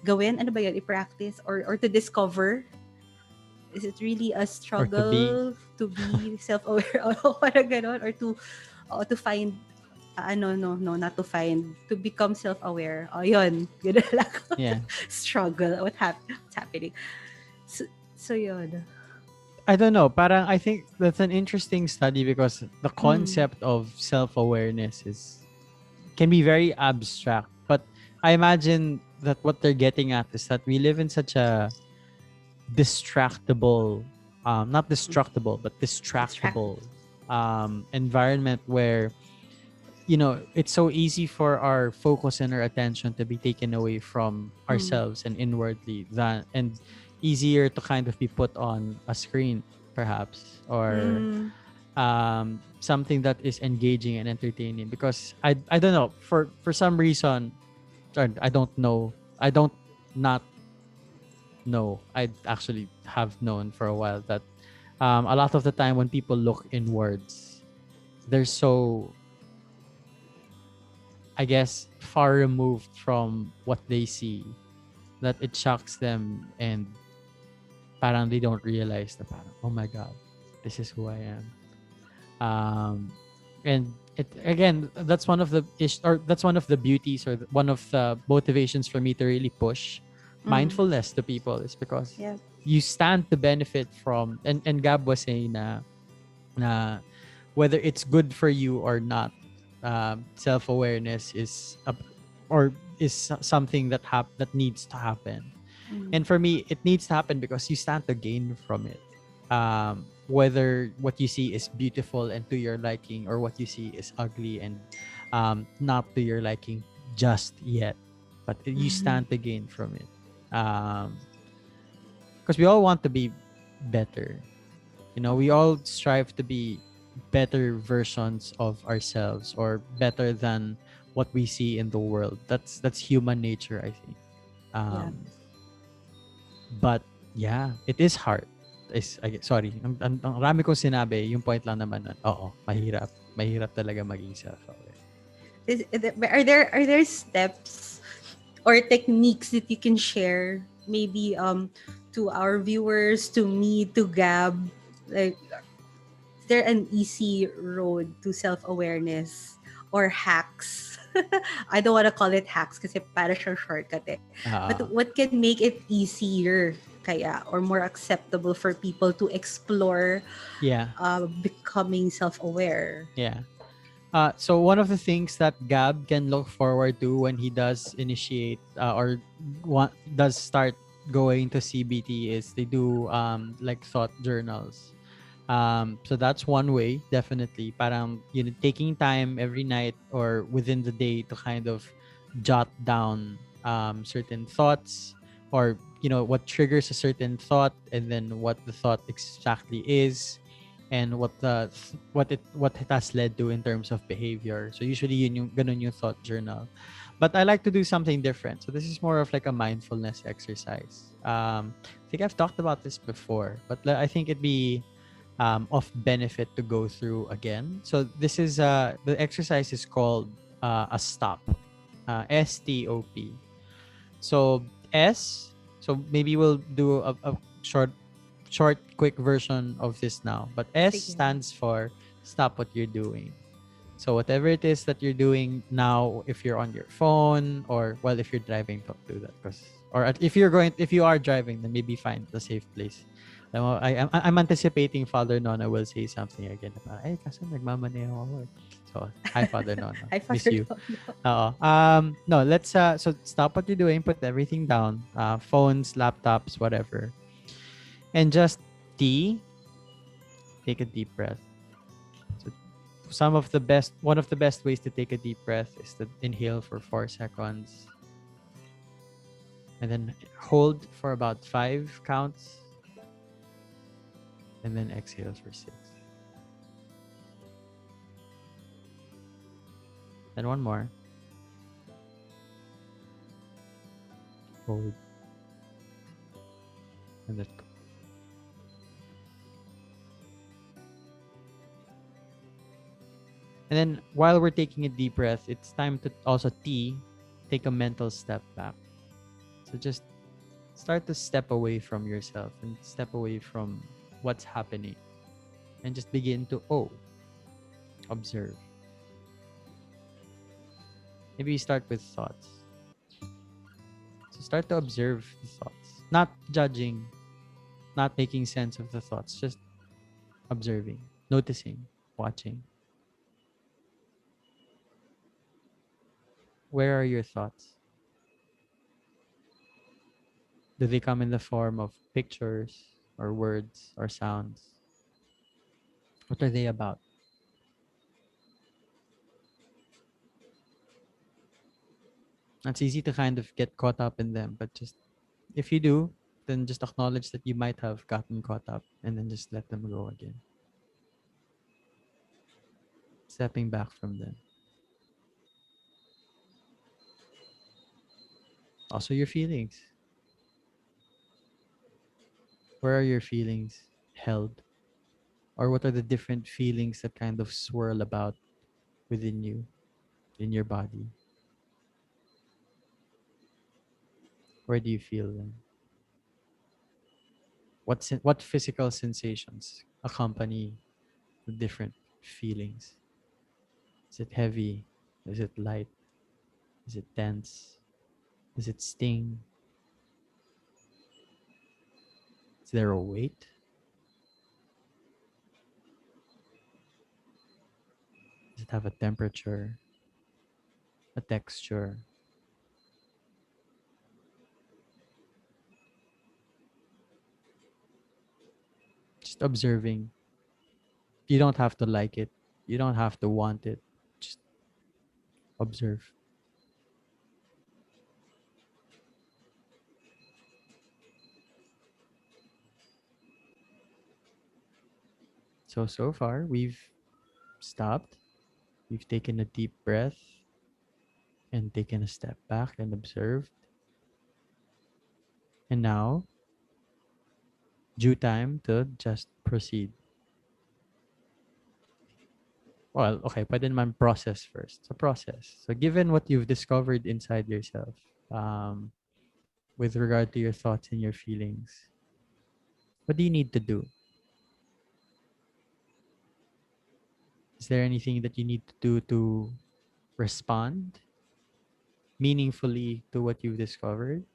Gawin? Ano ba yun? I-practice? Or to discover? Is it really a Or to be. struggle to be self-aware? O parang ganun? Or to find, no, not to find, to become self-aware. O yun, ganun lang. Yeah. Struggle. What's happening? So, so yun. I don't know. Parang I think that's an interesting study because the concept of self-awareness can be very abstract. But I imagine that what they're getting at is that we live in such a distractible, not destructible, but distractible environment where it's so easy for our focus and our attention to be taken away from ourselves and inwardly and easier to kind of be put on a screen perhaps or something that is engaging and entertaining because I don't know for some reason or I don't know not know I actually have known for a while that a lot of the time when people look inwards they're so I guess far removed from what they see that it shocks them and parang they don't realize that parang, oh my god, this is who I am. And it again that's one of the that's one of the beauties or one of the motivations for me to really push mindfulness to people is because you stand to benefit from and Gab was saying na whether it's good for you or not, self-awareness is something that needs to happen. And for me, it needs to happen because you stand to gain from it. Whether what you see is beautiful and to your liking, or what you see is ugly and not to your liking just yet, but you stand to gain from it. Because we all want to be better. We all strive to be better versions of ourselves or better than what we see in the world. That's human nature, I think. But yeah, it is hard. Sorry, ang rami kong sinabi, yung point lang naman nun. Oo, mahirap talaga maging self-aware. Are there steps or techniques that you can share maybe to our viewers, to me, to Gab, like is there an easy road to self-awareness or hacks? I don't want to call it hacks kasi para siyang shortcut eh. But what can make it easier kaya or more acceptable for people to explore becoming self-aware? Yeah. So one of the things that Gab can look forward to when he does initiate does start going to CBT is they do like thought journals. So that's one way, definitely. Parang taking time every night or within the day to kind of jot down certain thoughts or what triggers a certain thought and then what the thought exactly is and what it has led to in terms of behavior. So usually ganun yung thought journal. But I like to do something different. So this is more of like a mindfulness exercise. I think I've talked about this before, but I think it'd be of benefit to go through again. So this is the exercise is called a stop, STOP. So so maybe we'll do a short quick version of this now. But S stands for stop what you're doing. So whatever it is that you're doing now, if you're on your phone or if you're driving, don't do that if you are driving, then maybe find a safe place. I'm anticipating Father Nona will say something again about, ay, kasi nagmamaneho ako. So, hi, Father Nona. Hi, Miss Father you. Nona. No, let's, so stop what you're doing, put everything down, phones, laptops, whatever. And just take a deep breath. So one of the best ways to take a deep breath is to inhale for 4 seconds. And then hold for about 5 counts. And then exhale for 6. Then one more. Hold. and let go. And then while we're taking a deep breath, it's time to also take a mental step back. So just start to step away from yourself and step away from what's happening and just begin to observe. Maybe you start with thoughts. So start to observe the thoughts, not judging, not making sense of the thoughts, just observing, noticing, watching. Where are your thoughts? Do they come in the form of pictures or words or sounds? What are they about? It's easy to kind of get caught up in them, but just if you do, then just acknowledge that you might have gotten caught up and then just let them go again. Stepping back from them. Also, your feelings. Where are your feelings held? Or what are the different feelings that kind of swirl about within you, in your body? Where do you feel them? What physical sensations accompany the different feelings? Is it heavy? Is it light? Is it tense? Does it sting? Is there a weight? Does it have a temperature? A texture? Just observing. You don't have to like it. You don't have to want it. Just observe. So far, we've stopped. We've taken a deep breath and taken a step back and observed. And now, due time to just proceed. Well, okay, pwede naman process first. So process. So given what you've discovered inside yourself, with regard to your thoughts and your feelings, what do you need to do? Is there anything that you need to do to respond meaningfully to what you've discovered?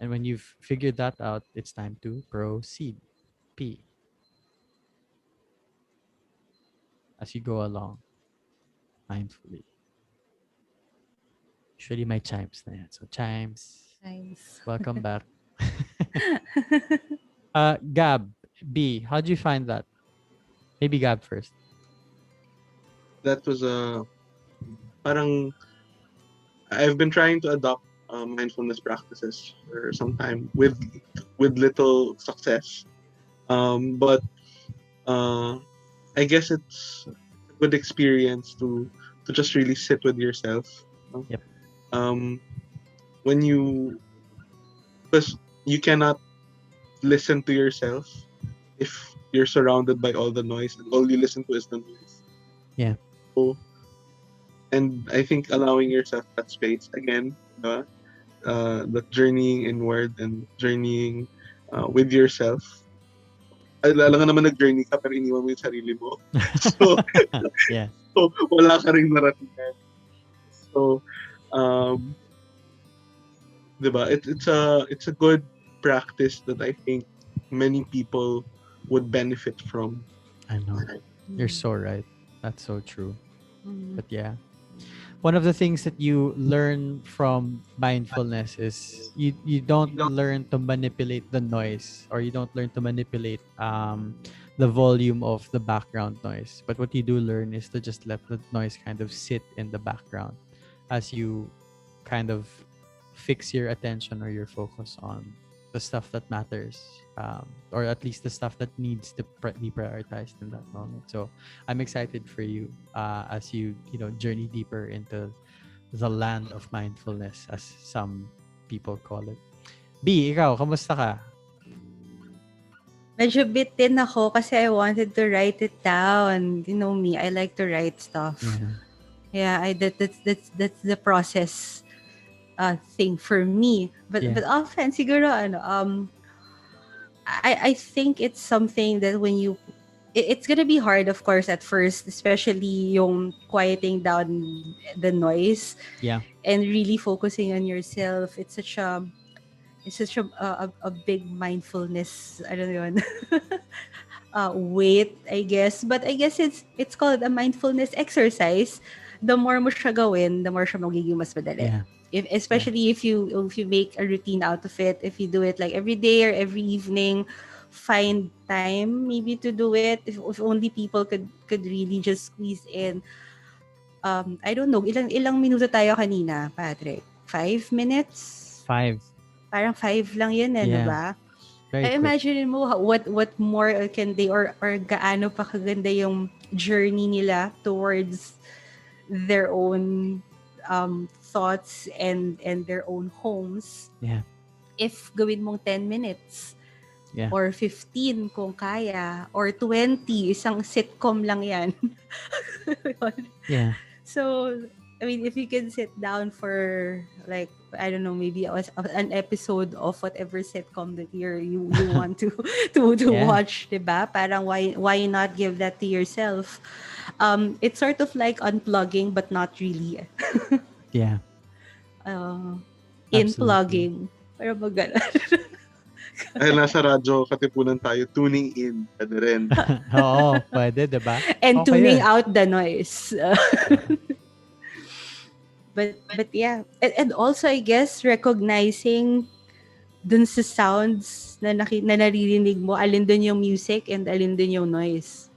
And when you've figured that out, it's time to proceed. P. As you go along, mindfully. Usually my chimes na yan. So chimes, Nice. welcome back. Gab, B, how do you find that? Maybe Gab first. That was parang I've been trying to adopt mindfulness practices for some time with little success. But I guess it's a good experience to just really sit with yourself. You know? Yep. When you, because you cannot listen to yourself if you're surrounded by all the noise and all you listen to is the noise. Yeah. So, and I think allowing yourself that space again, that journeying inward and journeying with yourself. Alam nga naman nag-journey ka pero iniwan mo yung sarili mo. So, Yeah. so wala ka ring naratingan. So, diba? It's a good practice that I think many people would benefit from. I know. You're so right. That's so true. Mm. But yeah. One of the things that you learn from mindfulness is you don't learn to manipulate the noise, or you don't learn to manipulate the volume of the background noise. But what you do learn is to just let the noise kind of sit in the background as you kind of fix your attention or your focus on the stuff that matters, or at least the stuff that needs to be prioritized in that moment. So I'm excited for you as you journey deeper into the land of mindfulness, as some people call it. B, ikaw, kamusta ka? Medyo bitin ako kasi I wanted to write it down. You know me, I like to write stuff. Yeah, that's the process thing for me. But often siguro I think it's something that when you it's gonna be hard, of course, at first, especially yung quieting down the noise and really focusing on yourself. It's such a big mindfulness, I don't know, weight, I guess. But I guess it's called a mindfulness exercise. The more mo siya gawin, the more siya magiging mas madali. Especially if you make a routine out of it, if you do it like every day or every evening, find time maybe to do it. If only people could really just squeeze in. I don't know, ilang minuto tayo kanina, Patrick? 5 minutes? 5. Parang 5 lang yun, diba? Very quick. Imagine mo what more can they or gaano pa kaganda yung journey nila towards their own thoughts and their own homes. If gawin mong 10 minutes or 15 kung kaya or 20, isang sitcom lang yan. So, I mean, if you can sit down for like, I don't know, maybe an episode of whatever sitcom that you want to watch, diba? Parang why not give that to yourself? It's sort of like unplugging, but not really. In-plugging. Pero magana. Dahil nasa radyo katipunan tayo, tuning in. Pwede rin. Oo, pwede, diba? And tuning out the noise. But yeah. And also, I guess, recognizing dun sa sounds na naririnig mo, alin dun yung music and alin dun yung noise.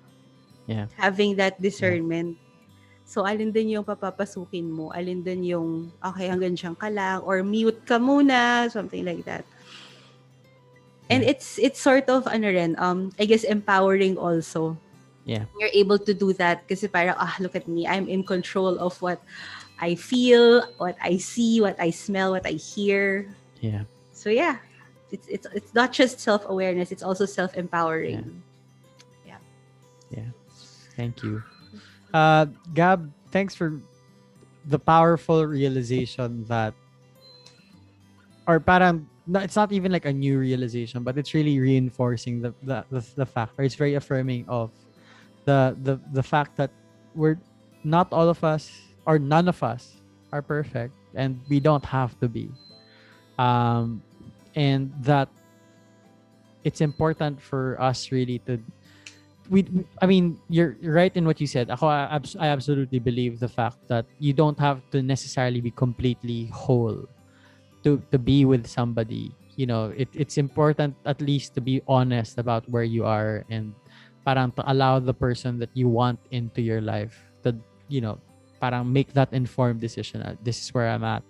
Having that discernment. So, alin dun yung papapasukin mo, alin dun yung, okay, hanggang dyan ka lang, or mute ka muna, something like that. And it's sort of, I guess, empowering also. You're able to do that kasi parang, look at me, I'm in control of what I feel, what I see, what I smell, what I hear. So it's not just self-awareness, it's also self-empowering. Thank you. Gab, thanks for the powerful realization that, or parang, it's not even like a new realization, but it's really reinforcing the fact, or it's very affirming of the fact that we're not all of us, or none of us are perfect, and we don't have to be. And that it's important for us really to I mean, you're right in what you said. I absolutely believe the fact that you don't have to necessarily be completely whole to be with somebody. You know, it's important at least to be honest about where you are, and parang to allow the person that you want into your life to, you know, parang make that informed decision. This is where I'm at,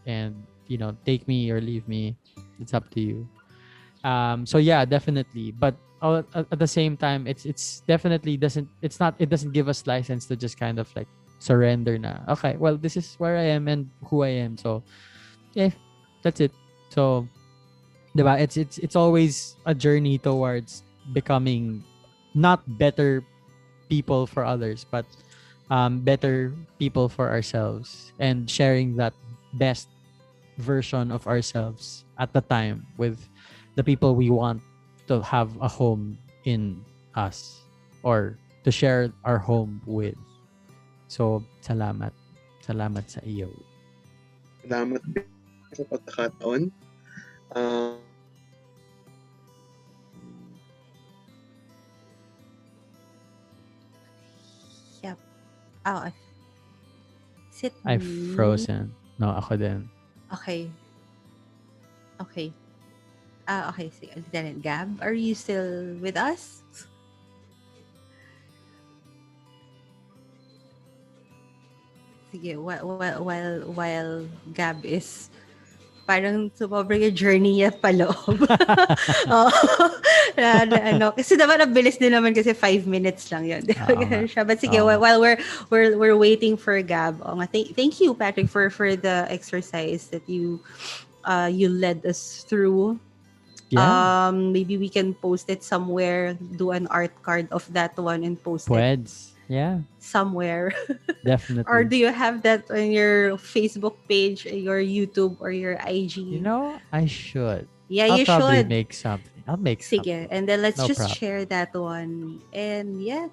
and, you know, take me or leave me. It's up to you. So yeah, definitely. But at the same time, it's definitely it doesn't give us license to just kind of like surrender na. Okay, well, this is where I am and who I am. So yeah, that's it. So, diba? It's always a journey towards becoming not better people for others, but better people for ourselves, and sharing that best version of ourselves at the time with the people we want to have a home in us, or to share our home with. So, salamat sa iyo. Salamat din sa pagkakataon. Yep. Oh, is it I've me? frozen. No, ako din. Okay. Okay. Okay. Sige. Lieutenant Gab, are you still with us? Sige, while Gab is parang sumobra yung journey niya paloob. Kasi naman ang bilis din naman kasi 5 minutes lang yun. But sige, while we're waiting for Gab, thank you, Patrick, for the exercise that you you led us through. Yeah. Maybe we can post it somewhere, do an art card of that one and post it Pweds. Yeah, somewhere. Or definitely. do you have that on your Facebook page, your YouTube, or your You IG? know, I should. Yeah, I'll you probably should. make something. I'll make Sige. something. And then let's No just problem. share that one. And yeah,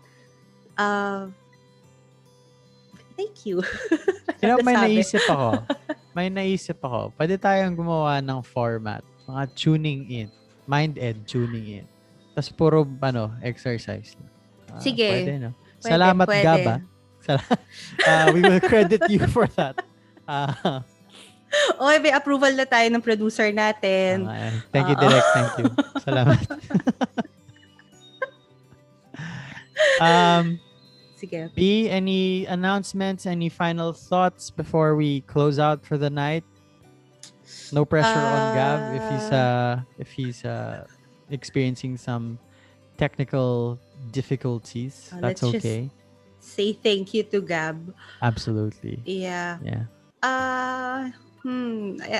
uh, thank you. You know, may Nasabi. naisip ako. Pwede tayong gumawa ng format. Mga tuning in. MindEd tuning in. Tapos puro, exercise. Sige. Pwede, no? Pwede, Salamat, pwede. Gaba. We will credit you for that. Okay, may approval na tayo ng producer natin. Thank you, Oo. Direk. Thank you. Salamat. Sige. B, any announcements, any final thoughts before we close out for the night? No pressure on Gab if he's experiencing some technical difficulties. That's Let's just okay. say thank you to Gab. Absolutely. Yeah. Yeah.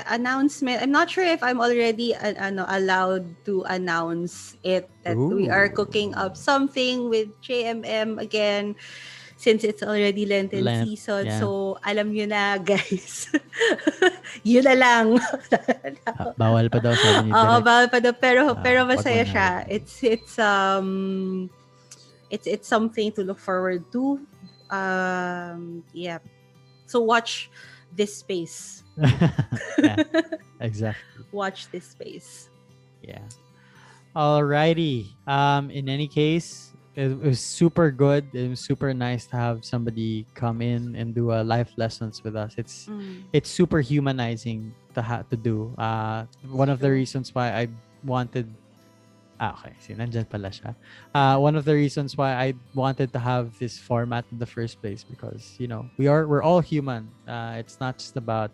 Announcement. I'm not sure if I'm already allowed to announce it that we are Ooh. cooking up something with JMM again since it's already Lenten Lent, season. yeah. So alam nyo na, guys. Yun na lang. Bawal pa daw sabi ni Oo, Direk. bawal pa daw. Pero Wag masaya mo na, siya. wag mo. It's something to look forward to. Yeah. So watch this space. Yeah, exactly. Watch this space. Yeah. Alrighty. In any case, it was super good. It was super nice to have somebody come in and do a life lessons with us. It's super humanizing to do. One of the reasons why I wanted. Okay, see, nandyan pala siya. One of the reasons why I wanted to have this format in the first place because we're all human. It's not just about,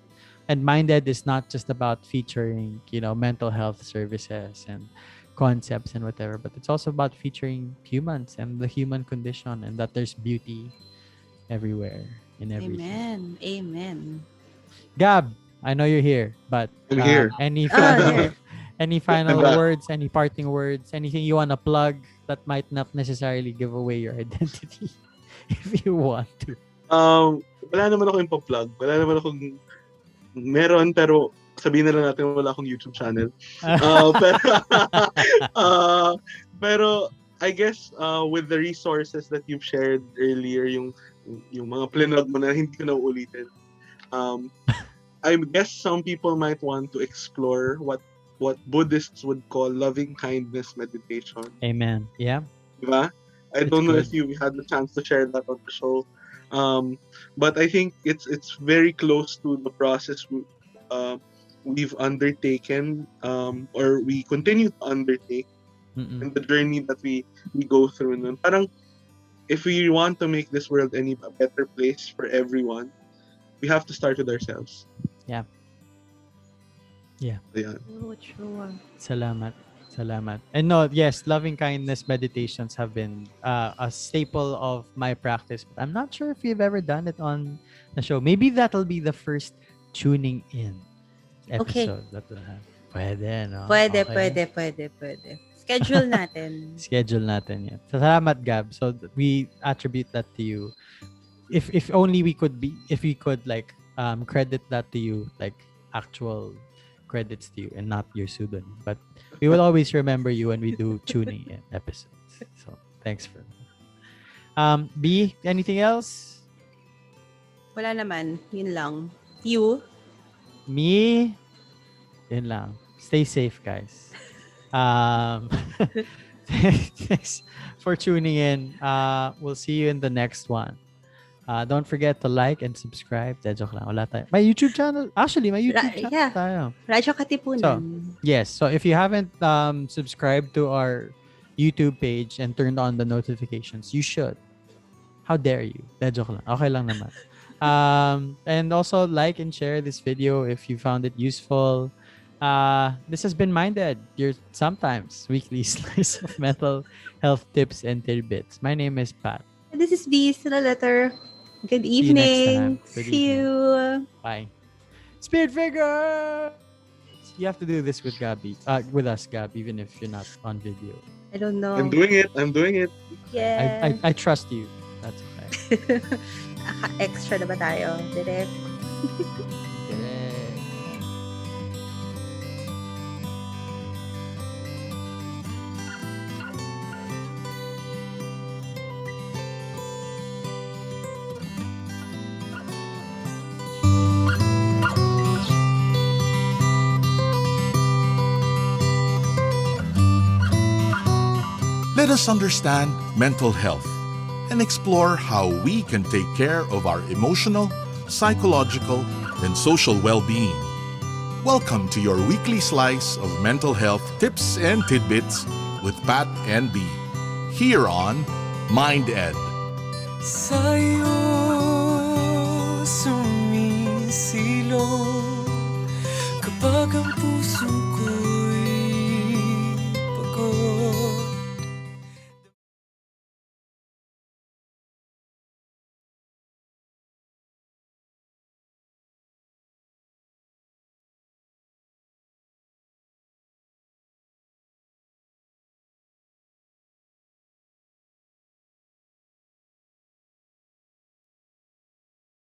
and MindEd is not just about featuring mental health services and concepts and whatever, but it's also about featuring humans and the human condition and that there's beauty everywhere in everything. Amen. Gab, I know you're here, but I'm here. any There. any final I'm back. words, any parting words, anything you want to plug that might not necessarily give away your identity if you want to. Wala naman ako yung pa-plug. Wala naman akong meron, pero sabihin na lang natin wala akong YouTube channel. Pero I guess with the resources that you've shared earlier, yung mga plinug mo na hindi ko na uulitin. I guess some people might want to explore what Buddhists would call loving kindness meditation. Amen. Yeah. Diba? I It's don't know good. if you had the chance to share that on the show. But I think it's very close to the process we've undertaken or we continue to undertake and the journey that we go through. Nun. Parang if we want to make this world a better place for everyone, we have to start with ourselves. Yeah. Yeah. Ayan. True. Salamat. And no, yes, loving kindness meditations have been a staple of my practice. But I'm not sure if you've ever done it on the show. Maybe that'll be the first tuning in episode that we'll have. Pwede, no? Pwede. Schedule natin. Schedule natin yan. Salamat, Gab. So we attribute that to you. If only we could like credit that to you, like actual credits to you and not your pseudonym. But we will always remember you when we do tuning in episodes. So thanks for that. B, anything else? Wala naman. Yun lang. You? Me? Yun lang. Stay safe, guys. Thanks for tuning in. We'll see you in the next one. Don't forget to like and subscribe. Joke lang. Wala tayo. My YouTube channel. Actually, my YouTube channel yeah. tayo. Radyo-katipunan. So, yes. So, if you haven't subscribed to our YouTube page and turned on the notifications, you should. How dare you? Joke lang. Okay lang naman. And also, like and share this video if you found it useful. This has been MindEd, your sometimes weekly slice of mental health tips and tidbits. My name is Pat. This is B. Still a letter. Good you next evening. time. Good See evening. you. Bye. Spirit figure! You have to do this with Gabby. With us, Gab, even if you're not on video. I don't know. I'm doing it. Yeah. I trust you. That's okay. Extra na ba tayo? Direct. Direct. Let us understand mental health and explore how we can take care of our emotional, psychological, and social well-being. Welcome to your weekly slice of mental health tips and tidbits with Pat and B, here on MindEd. Sa'yo sumisilong kapag ang puso ko